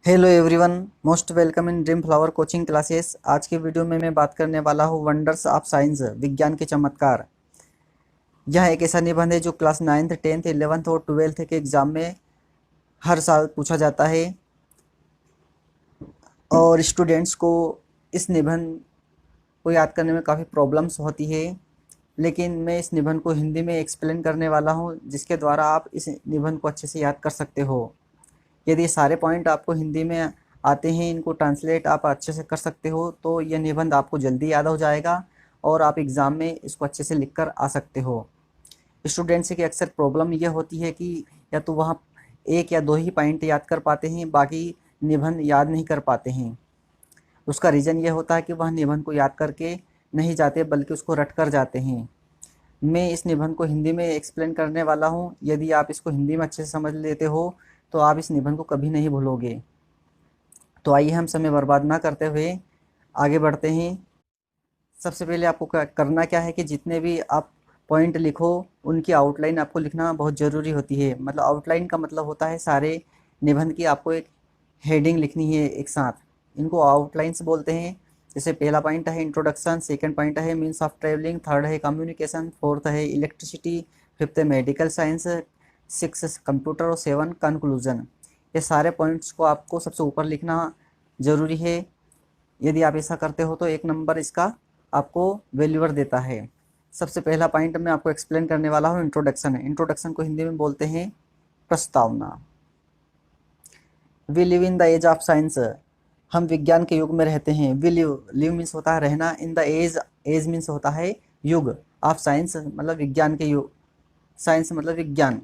Hello everyone, most welcome in dream flower coaching classes. आज की video में मैं बात करने वाला हूँ वंडर्स ऑफ साइंस, विज्ञान के चमत्कार। यह एक ऐसा निबंध है जो क्लास 9th 10th 11th और 12th के एग्ज़ाम में हर साल पूछा जाता है और स्टूडेंट्स को इस निबंध को याद करने में काफ़ी प्रॉब्लम्स होती है। लेकिन मैं इस निबंध को हिंदी में एक्सप्लेन करने वाला हूँ, जिसके द्वारा आप इस निबंध को अच्छे से याद कर सकते हो। यदि सारे पॉइंट आपको हिंदी में आते हैं, इनको ट्रांसलेट आप अच्छे से कर सकते हो, तो यह निबंध आपको जल्दी याद हो जाएगा और आप एग्ज़ाम में इसको अच्छे से लिख कर आ सकते हो। स्टूडेंट्स की अक्सर प्रॉब्लम यह होती है कि या तो वहाँ एक या दो ही पॉइंट याद कर पाते हैं, बाकी निबंध याद नहीं कर पाते हैं। उसका रीज़न यह होता है कि वह निबंध को याद करके नहीं जाते, बल्कि उसको रट कर जाते हैं। मैं इस निबंध को हिंदी में एक्सप्लेन करने वाला हूँ। यदि आप इसको हिंदी में अच्छे से समझ लेते हो तो आप इस निबंध को कभी नहीं भूलोगे। तो आइए हम समय बर्बाद ना करते हुए आगे बढ़ते हैं। सबसे पहले आपको करना क्या है कि जितने भी आप पॉइंट लिखो, उनकी आउटलाइन आपको लिखना बहुत ज़रूरी होती है। मतलब आउटलाइन का मतलब होता है सारे निबंध की आपको एक हेडिंग लिखनी है एक साथ। इनको आउटलाइंस बोलते हैं। जैसे पहला पॉइंट है इंट्रोडक्शन, सेकंड पॉइंट है मीन्स ऑफ ट्रेवलिंग, थर्ड है कम्युनिकेशन, फोर्थ है इलेक्ट्रिसिटी, फिफ्थ है मेडिकल साइंस, सिक्स कंप्यूटर और सेवन कंक्लूजन। ये सारे पॉइंट्स को आपको सबसे ऊपर लिखना ज़रूरी है। यदि आप ऐसा करते हो तो एक नंबर इसका आपको वैल्यूअर देता है। सबसे पहला पॉइंट मैं आपको एक्सप्लेन करने वाला हूँ इंट्रोडक्शन। इंट्रोडक्शन को हिंदी में बोलते हैं प्रस्तावना। We live in the age of science, हम विज्ञान के युग में रहते हैं। वी लिव, लिव मीन्स होता है रहना, in the age, age means होता है युग, ऑफ साइंस मतलब विज्ञान के युग, साइंस मतलब विज्ञान।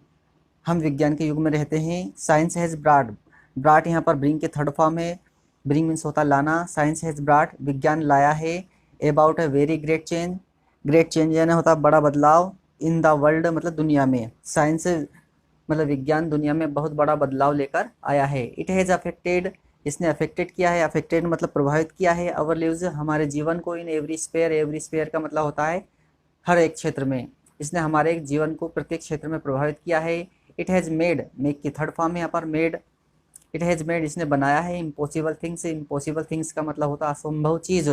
हम विज्ञान के युग में रहते हैं। साइंस हैज़ ब्राड, ब्राड यहाँ पर ब्रिंग के थर्ड फॉर्म है। ब्रिंग मीन्स होता है लाना, साइंस हैज़ ब्राड विज्ञान लाया है। About a very great change, great change यानी होता है बड़ा बदलाव। इन द वर्ल्ड मतलब दुनिया में, साइंस मतलब विज्ञान दुनिया में बहुत बड़ा बदलाव लेकर आया है। इट हैज़ अफेक्टेड, इसने अफेक्टेड किया है, अफेक्टेड मतलब प्रभावित किया है, अवर लिव्स हमारे जीवन को, in every sphere, every sphere का मतलब होता है हर एक क्षेत्र में। इसने हमारे जीवन को प्रत्येक क्षेत्र में प्रभावित किया है। इट हैज़ मेड, मेक की थर्ड फॉर्म है यहाँ पर मेड। इट हैज़ मेड इसने बनाया है इम्पॉसिबल थिंग्स, इम्पॉसिबल थिंग्स का मतलब होता है असंभव चीज़,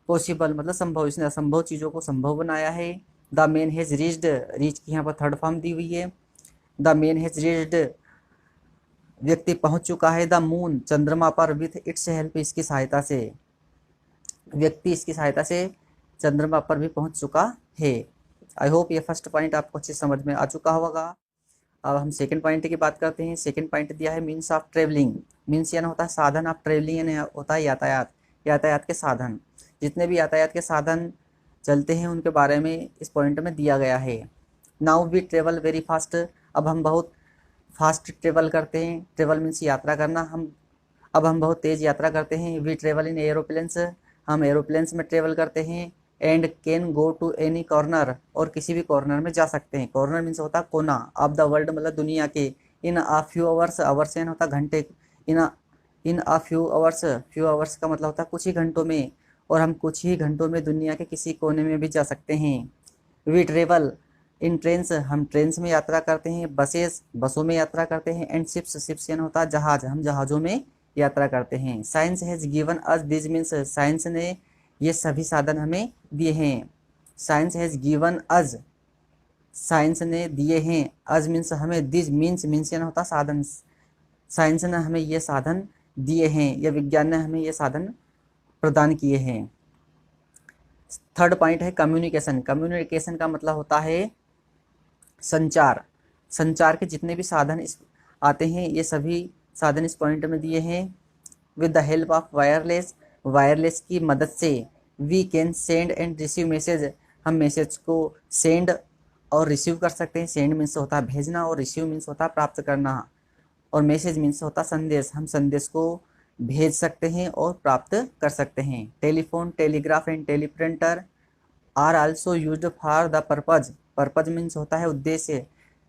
पॉसिबल मतलब संभव, इसने असंभव चीज़ों को संभव बनाया है। The man has reached, reach की यहाँ पर थर्ड फॉर्म दी हुई है। द मैन हैज़ रीच्ड व्यक्ति पहुंच चुका है द मून चंद्रमा पर, विथ इट्स हेल्प इसकी सहायता से, व्यक्ति इसकी सहायता से चंद्रमा पर भी पहुंच चुका है। आई होप ये फर्स्ट पॉइंट आपको अच्छे समझ में आ चुका होगा। अब हम सेकंड पॉइंट की बात करते हैं। सेकंड पॉइंट दिया है मीन्स ऑफ ट्रेवलिंग। मीन्स यानी होता है साधन ऑफ ट्रेवलिंग, यानी होता है यातायात, यातायात के साधन। जितने भी यातायात के साधन चलते हैं उनके बारे में इस पॉइंट में दिया गया है। Now we travel very fast, अब हम बहुत फास्ट ट्रेवल करते हैं। ट्रेवल मीन्स यात्रा करना। अब हम बहुत तेज़ यात्रा करते हैं। वी ट्रेवल इन एरोप्लेन्स, हम एरोप्लेन्स में ट्रेवल करते हैं। And can go to any corner, और किसी भी कॉर्नर में जा सकते हैं। कॉर्नर मीन्स होता है कोना, ऑफ द वर्ल्ड मतलब दुनिया के। In a few hours, hours यानी होता है घंटे। In a few hours, few hours का मतलब होता है कुछ ही घंटों में, और हम कुछ ही घंटों में दुनिया के किसी कोने में भी जा सकते हैं। वी ट्रेवल इन ट्रेन्स, हम ट्रेन्स में यात्रा करते हैं। बसेस, बसों में यात्रा करते हैं। एंड शिप्स, शिप्स यानी होता है जहाज, हम जहाज़ों में यात्रा करते हैं। Science has given us this means, science ने ये सभी साधन हमें दिए हैं। Science has given us, science ने दिए हैं। अस मीन्स हमें, दिस मीन्स, मीन्स यानी होता साधन। साइंस ने हमें ये साधन दिए हैं, या विज्ञान ने हमें ये साधन प्रदान किए हैं। थर्ड पॉइंट है कम्युनिकेशन। कम्युनिकेशन का मतलब होता है संचार। संचार के जितने भी साधन इस आते हैं, ये सभी साधन इस पॉइंट में दिए हैं। With the help of wireless, wireless की मदद से we can send and receive message, हम मैसेज को सेंड और रिसीव कर सकते हैं। सेंड मीन्स होता है भेजना, और रिसीव मीन्स होता है प्राप्त करना, और मैसेज मीन्स होता है संदेश, हम संदेश को भेज सकते हैं और प्राप्त कर सकते हैं। Telephone, telegraph and teleprinter are also used for the purpose, purpose means होता है उद्देश्य।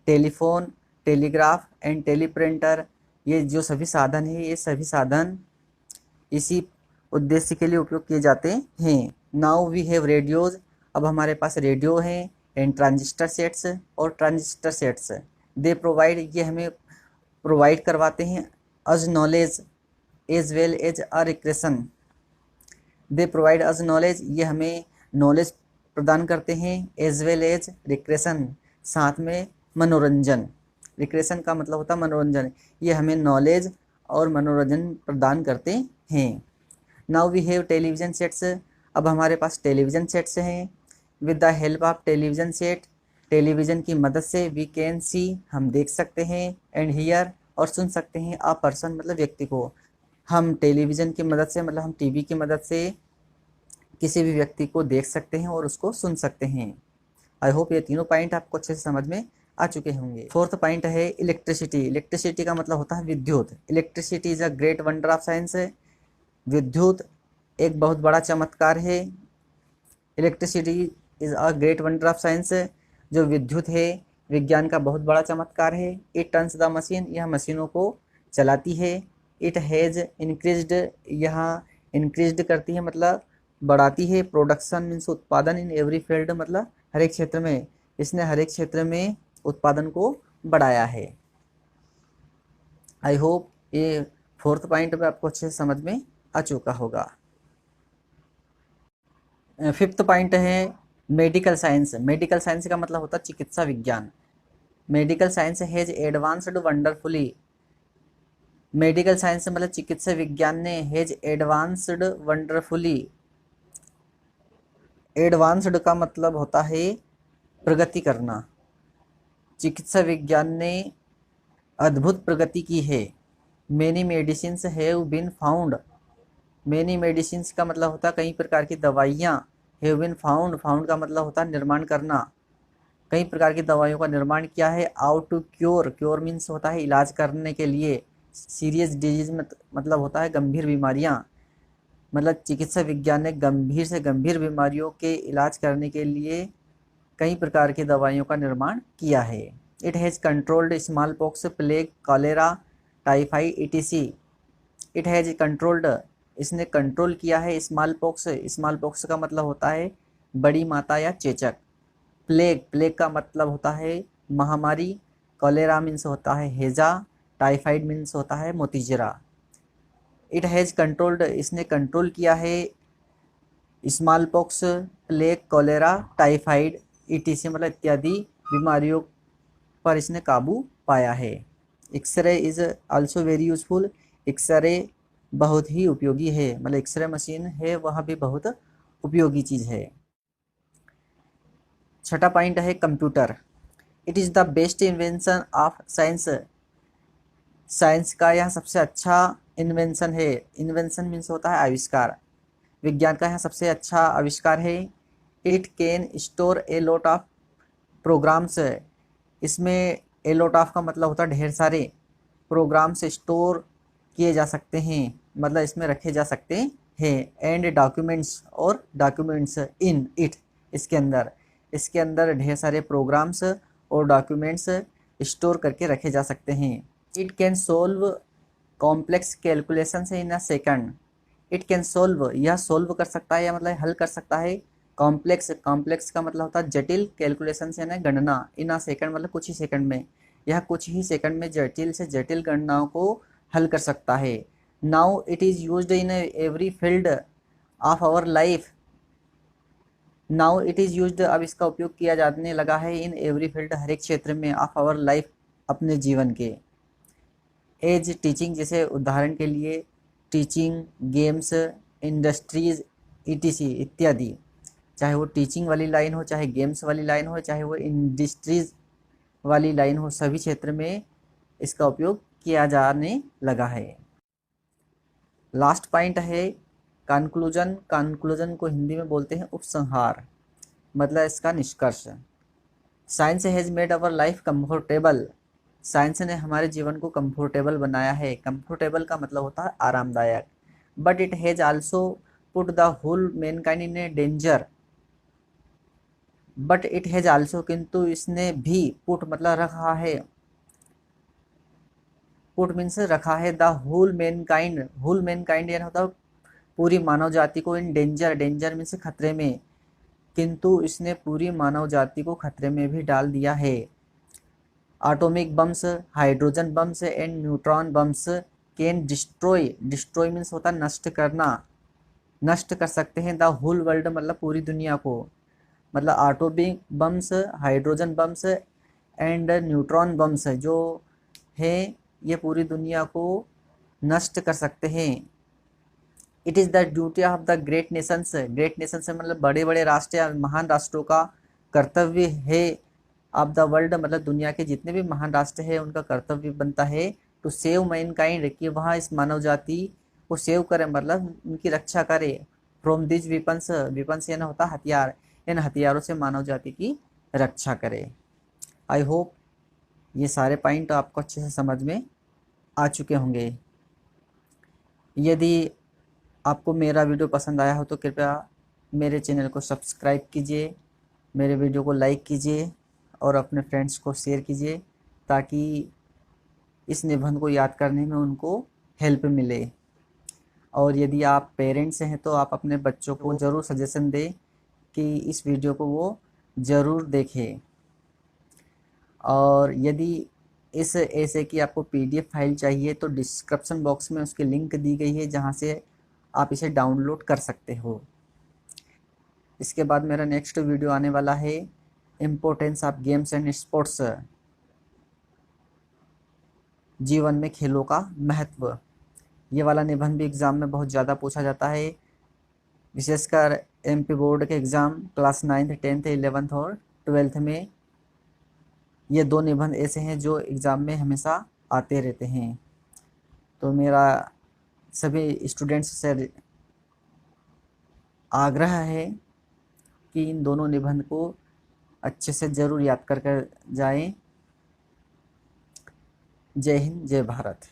टेलीफोन, टेलीग्राफ एंड टेलीप्रिंटर, ये जो सभी साधन है, ये सभी साधन इसी उद्देश्य के लिए उपयोग किए जाते हैं। नाउ वी हैव रेडियोज, अब हमारे पास रेडियो हैं। एंड ट्रांजिस्टर सेट्स, और ट्रांजिस्टर सेट्स दे प्रोवाइड, ये हमें प्रोवाइड करवाते हैं as knowledge, as well as a recreation. They provide us knowledge, ये हमें नॉलेज प्रदान करते हैं, एज वेल एज रिक्रेशन, साथ में मनोरंजन। रिक्रेशन का मतलब होता है मनोरंजन, ये हमें नॉलेज और मनोरंजन प्रदान करते हैं। Now we have television sets, अब हमारे पास टेलीविजन सेट्स हैं। With the help of television set, television की मदद से वी कैन सी, हम देख सकते हैं, एंड हियर, और सुन सकते हैं, अ पर्सन मतलब व्यक्ति को। हम टेलीविज़न की मदद से मतलब हम टीवी की मदद से किसी भी व्यक्ति को देख सकते हैं और उसको सुन सकते हैं। आई होप ये तीनों पॉइंट आपको अच्छे से समझ में आ चुके होंगे। फोर्थ पॉइंट है इलेक्ट्रिसिटी। इलेक्ट्रिसिटी का मतलब होता है विद्युत। Electricity is a great wonder of science. विद्युत एक बहुत बड़ा चमत्कार है। Electricity is a great wonder of science, जो विद्युत है विज्ञान का बहुत बड़ा चमत्कार है। इट टर्न्स द मशीन, यह मशीनों को चलाती है। इट हैज़ इंक्रीज्ड, यह इंक्रीज्ड करती है मतलब बढ़ाती है। प्रोडक्शन मीन्स उत्पादन, इन एवरी फील्ड मतलब हर एक क्षेत्र में, इसने हर एक क्षेत्र में उत्पादन को बढ़ाया है। आई होप ये फोर्थ पॉइंट में आपको अच्छे से समझ में आ चुका होगा। फिफ्थ पॉइंट है मेडिकल साइंस। मेडिकल साइंस का मतलब होता है चिकित्सा विज्ञान। Medical science has advanced wonderfully. Medical science मतलब चिकित्सा विज्ञान ने हैज एडवांस्ड वंडरफुली। एडवांस्ड का मतलब होता है प्रगति करना। चिकित्सा विज्ञान ने अद्भुत प्रगति की है। Many medicines have been found. Many medicines का मतलब होता है कई प्रकार की दवाइयाँ। हैव बीन फाउंड, फाउंड का मतलब होता है निर्माण करना। कई प्रकार की दवाइयों का निर्माण किया है। Out to cure, cure means होता है इलाज करने के लिए। सीरियस डिजीज मतलब होता है गंभीर बीमारियाँ। मतलब चिकित्सा विज्ञान ने गंभीर से गंभीर बीमारियों के इलाज करने के लिए कई प्रकार की दवाइयों का निर्माण किया है। It has controlled small pox, plague, cholera, typhoid etc। It has controlled, इसने कंट्रोल किया है स्मॉल पॉक्स। स्मॉल पॉक्स का मतलब होता है बड़ी माता या चेचक। प्लेग, प्लेग का मतलब होता है महामारी। कॉलेरा मीन्स होता है हैजा। टाइफाइड मीन्स होता है मोतीजरा। इट हैज़ कंट्रोल्ड, इसने कंट्रोल किया है small pox, plague, cholera, typhoid etc मतलब इत्यादि बीमारियों पर इसने काबू पाया है। X-ray is also very useful. X-ray बहुत ही उपयोगी है, मतलब एक्सरे मशीन है वह भी बहुत उपयोगी चीज़ है। छठा पॉइंट है computer. It is the best invention of science. Science का यह सबसे अच्छा इन्वेंशन है। इन्वेंशन मीन्स होता है आविष्कार। विज्ञान का यह सबसे अच्छा आविष्कार है। It can store a lot of programs. इसमें ए लॉट ऑफ का मतलब होता है ढेर सारे प्रोग्राम्स स्टोर किए जा सकते हैं, मतलब इसमें रखे जा सकते हैं। एंड डॉक्यूमेंट्स, और डॉक्यूमेंट्स इन इट, इसके अंदर ढेर सारे प्रोग्राम्स और डॉक्यूमेंट्स स्टोर करके रखे जा सकते हैं। It can solve complex calculation in a second. It can solve, यह सोल्व कर सकता है या मतलब हल कर सकता है कॉम्प्लेक्स। कॉम्प्लेक्स का मतलब होता है जटिल, कैलकुलेशन से ना गणना, इन अ सेकंड मतलब कुछ ही सेकंड में। यह कुछ ही सेकंड में जटिल से जटिल गणनाओं को हल कर सकता है। Now it is used in every field of our life. Now it is used, अब इसका उपयोग किया जाने लगा है इन एवरी फील्ड, हर एक क्षेत्र में, ऑफ आवर लाइफ अपने जीवन के। एज टीचिंग, जैसे उदाहरण के लिए टीचिंग, गेम्स, इंडस्ट्रीज etc इत्यादि। चाहे वो टीचिंग वाली लाइन हो, चाहे गेम्स वाली लाइन हो, चाहे वो इंडस्ट्रीज वाली लाइन हो, सभी क्षेत्र में इसका उपयोग किया जाने लगा है। लास्ट पॉइंट है कंक्लूजन। कंक्लूजन को हिंदी में बोलते हैं उपसंहार, मतलब इसका निष्कर्ष। Science has made our life comfortable. Science ने हमारे जीवन को कंफर्टेबल बनाया है। कंफर्टेबल का मतलब होता है आरामदायक। But it has also put the whole mankind in a danger. But it has also, किंतु इसने भी, पुट मतलब रखा है, पुट मीन्स रखा है, the whole mankind, whole mankind यानी होता है पूरी मानव जाति को, इन डेंजर, डेंजर मीन्स खतरे में, किंतु इसने पूरी मानव जाति को खतरे में भी डाल दिया है। Atomic bombs, hydrogen bombs and neutron bombs can destroy, destroy means होता है नष्ट करना, नष्ट कर सकते हैं, द होल वर्ल्ड मतलब पूरी दुनिया को, मतलब atomic bombs, hydrogen bombs and neutron bombs जो है ये पूरी दुनिया को नष्ट कर सकते हैं। It is the duty of the great Nations, great Nations मतलब बड़े बड़े राष्ट्र या महान राष्ट्रों का कर्तव्य है, ऑफ द वर्ल्ड मतलब दुनिया के जितने भी महान राष्ट्र हैं उनका कर्तव्य बनता है टू सेव मैनकाइंड, कि वहाँ इस मानव जाति को सेव करें मतलब उनकी रक्षा करे, फ्रॉम दिज विपन्स, विपन्स यानी होता हथियार, इन हथियारों से मानव जाति की रक्षा करे। आई होप ये सारे पॉइंट आपको अच्छे से समझ में आ चुके होंगे। यदि आपको मेरा वीडियो पसंद आया हो तो कृपया मेरे चैनल को सब्सक्राइब कीजिए, मेरे वीडियो को लाइक कीजिए और अपने फ्रेंड्स को शेयर कीजिए ताकि इस निबंध को याद करने में उनको हेल्प मिले। और यदि आप पेरेंट्स हैं तो आप अपने बच्चों को ज़रूर सजेशन दें कि इस वीडियो को वो ज़रूर देखें। और यदि इस ऐसे की आपको PDF फाइल चाहिए तो डिस्क्रिप्शन बॉक्स में उसकी लिंक दी गई है जहाँ से आप इसे डाउनलोड कर सकते हो। इसके बाद मेरा नेक्स्ट वीडियो आने वाला है importance of games and sports, जीवन में खेलों का महत्व। ये वाला निबंध भी एग्ज़ाम में बहुत ज़्यादा पूछा जाता है, विशेषकर MP बोर्ड के exam class 9th 10th 11th और 12th में ये दो निबंध ऐसे हैं जो एग्ज़ाम में हमेशा आते रहते हैं। तो मेरा सभी स्टूडेंट्स से आग्रह है कि इन दोनों निबंध को अच्छे से ज़रूर याद कर कर जाएं। जय हिंद, जय भारत।